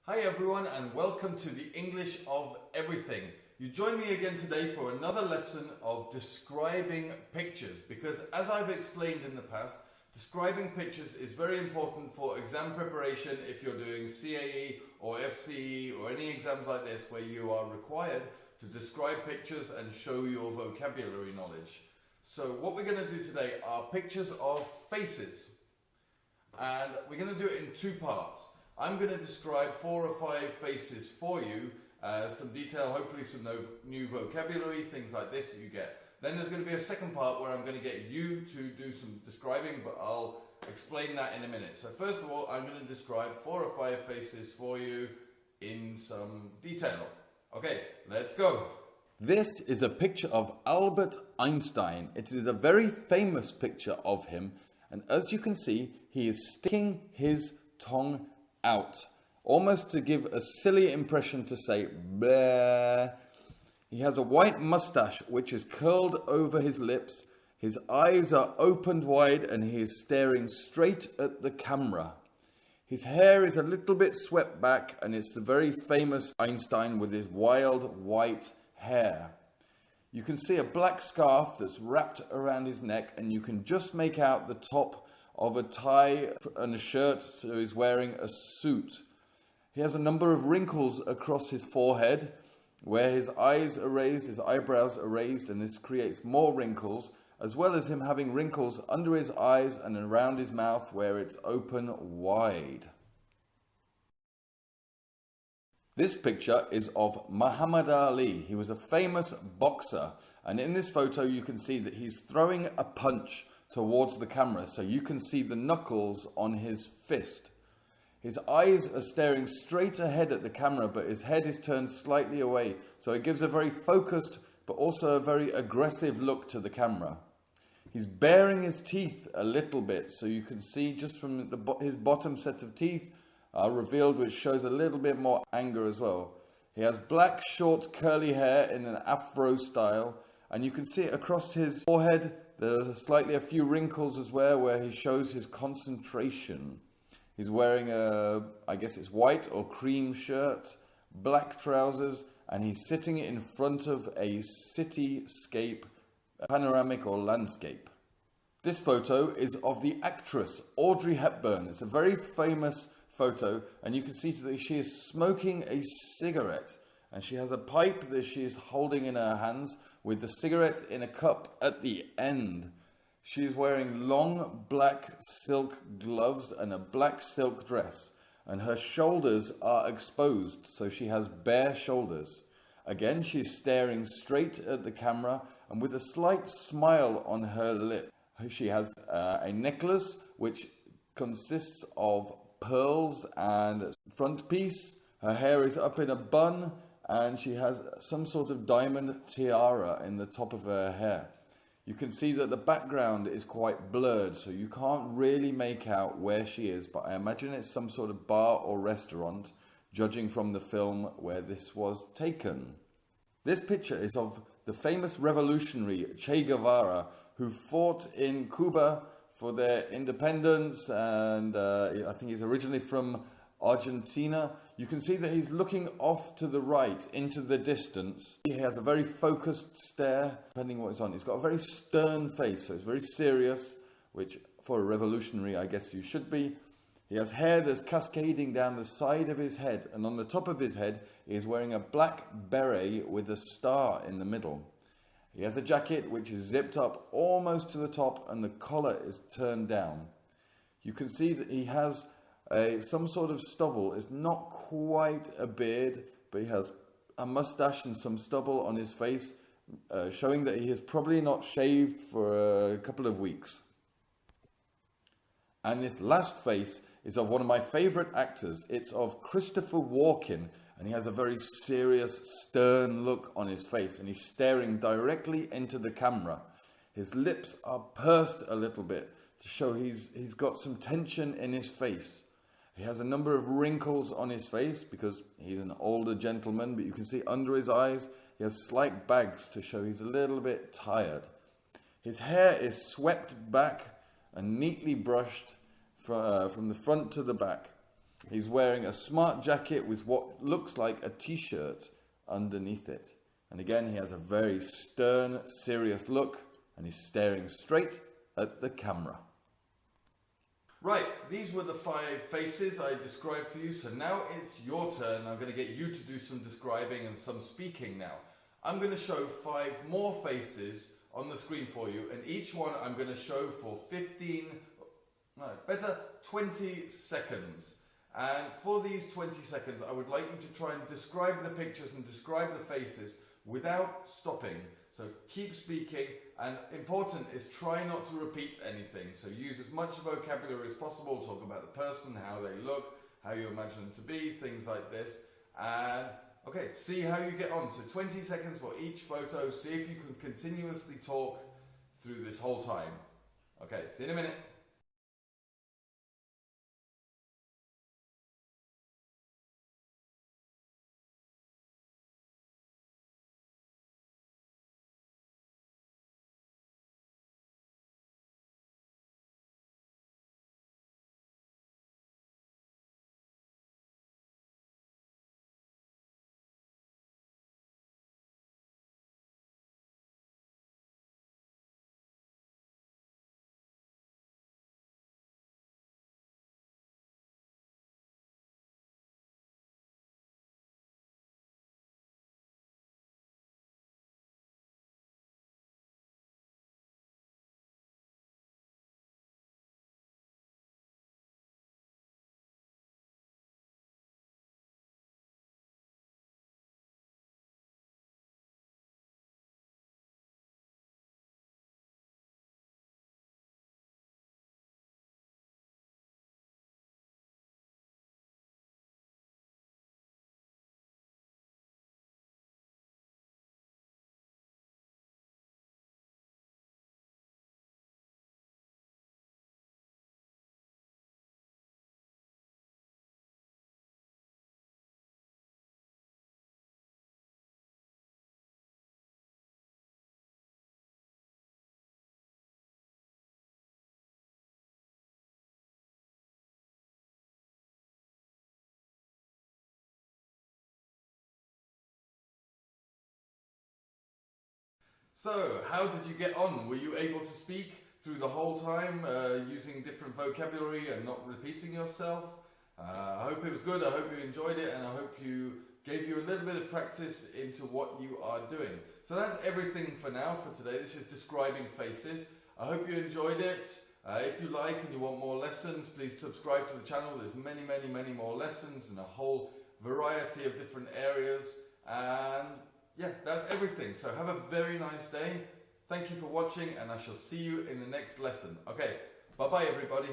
Hi everyone and welcome to the English of Everything. You join me again today for another lesson of describing pictures because as I've explained in the past, describing pictures is very important for exam preparation if you're doing CAE or FCE or any exams like this where you are required to describe pictures and show your vocabulary knowledge. So what we're going to do today are pictures of faces and we're going to do it in two parts. I'm going to describe 4 or 5 faces for you, some detail, hopefully some new vocabulary, things like this that you get. Then there's going to be a second part where I'm going to get you to do some describing, but I'll explain that in a minute. So first of all, I'm going to describe 4 or 5 faces for you in some detail. Okay, let's go. This is a picture of Albert Einstein. It is a very famous picture of him, and as you can see, he is sticking his tongue out, almost to give a silly impression to say bleh. He has a white mustache which is curled over his lips. His eyes are opened wide and he is staring straight at the camera. His hair is a little bit swept back and it's the very famous Einstein with his wild white hair. You can see a black scarf that's wrapped around his neck and you can just make out the top of a tie and a shirt, so he's wearing a suit. He has a number of wrinkles across his forehead where his eyes are raised, his eyebrows are raised, and this creates more wrinkles, as well as him having wrinkles under his eyes and around his mouth where it's open wide. This picture is of Muhammad Ali. He was a famous boxer, and in this photo you can see that he's throwing a punch towards the camera, so you can see the knuckles on his fist. His eyes are staring straight ahead at the camera, but his head is turned slightly away, so it gives a very focused but also a very aggressive look to the camera. He's baring his teeth a little bit, so you can see just from his bottom set of teeth are revealed, which shows a little bit more anger as well. He has black short curly hair in an afro style, and you can see across his forehead there's a few wrinkles as well where he shows his concentration. He's wearing I guess it's white or cream shirt, black trousers, and he's sitting in front of a cityscape, panoramic or landscape. This photo is of the actress Audrey Hepburn. It's a very famous photo, and you can see that she is smoking a cigarette. And she has a pipe that she is holding in her hands with the cigarette in a cup at the end. She is wearing long black silk gloves and a black silk dress. And her shoulders are exposed, so she has bare shoulders. Again, she is staring straight at the camera and with a slight smile on her lip. She has a necklace which consists of pearls and front piece. Her hair is up in a bun, and she has some sort of diamond tiara in the top of her hair. You can see that the background is quite blurred, so you can't really make out where she is, but I imagine it's some sort of bar or restaurant, judging from the film where this was taken. This picture is of the famous revolutionary Che Guevara, who fought in Cuba for their independence, and I think he's originally from Argentina. You can see that he's looking off to the right into the distance. He has a very focused stare, depending on what he's on. He's got a very stern face, so it's very serious, which for a revolutionary I guess you should be. He has hair that's cascading down the side of his head, and on the top of his head he is wearing a black beret with a star in the middle. He has a jacket which is zipped up almost to the top and the collar is turned down. You can see that he has some sort of stubble. It's not quite a beard, but he has a mustache and some stubble on his face, showing that he has probably not shaved for a couple of weeks. And this last face is of one of my favourite actors. It's of Christopher Walken, and he has a very serious, stern look on his face, and he's staring directly into the camera. His lips are pursed a little bit to show he's got some tension in his face. He has a number of wrinkles on his face because he's an older gentleman, but you can see under his eyes he has slight bags to show he's a little bit tired. His hair is swept back and neatly brushed from the front to the back. He's wearing a smart jacket with what looks like a t-shirt underneath it. And again, he has a very stern, serious look, and he's staring straight at the camera. Right, these were the 5 faces I described for you, so now it's your turn. I'm going to get you to do some describing and some speaking now. I'm going to show 5 more faces on the screen for you, and each one I'm going to show for 20 seconds. And for these 20 seconds, I would like you to try and describe the pictures and describe the faces without stopping. So keep speaking, and important is try not to repeat anything. So use as much vocabulary as possible, talk about the person, how they look, how you imagine them to be, things like this. And okay, see how you get on. So 20 seconds for each photo. See if you can continuously talk through this whole time. Okay, see you in a minute. So, how did you get on? Were you able to speak through the whole time using different vocabulary and not repeating yourself? I hope it was good, I hope you enjoyed it, and I hope you gave you a little bit of practice into what you are doing. So that's everything for now for today. This is describing faces. I hope you enjoyed it. If you like and you want more lessons, please subscribe to the channel. There's many more lessons in a whole variety of different areas. And yeah, that's everything. So have a very nice day. Thank you for watching, and I shall see you in the next lesson. Okay, bye-bye everybody.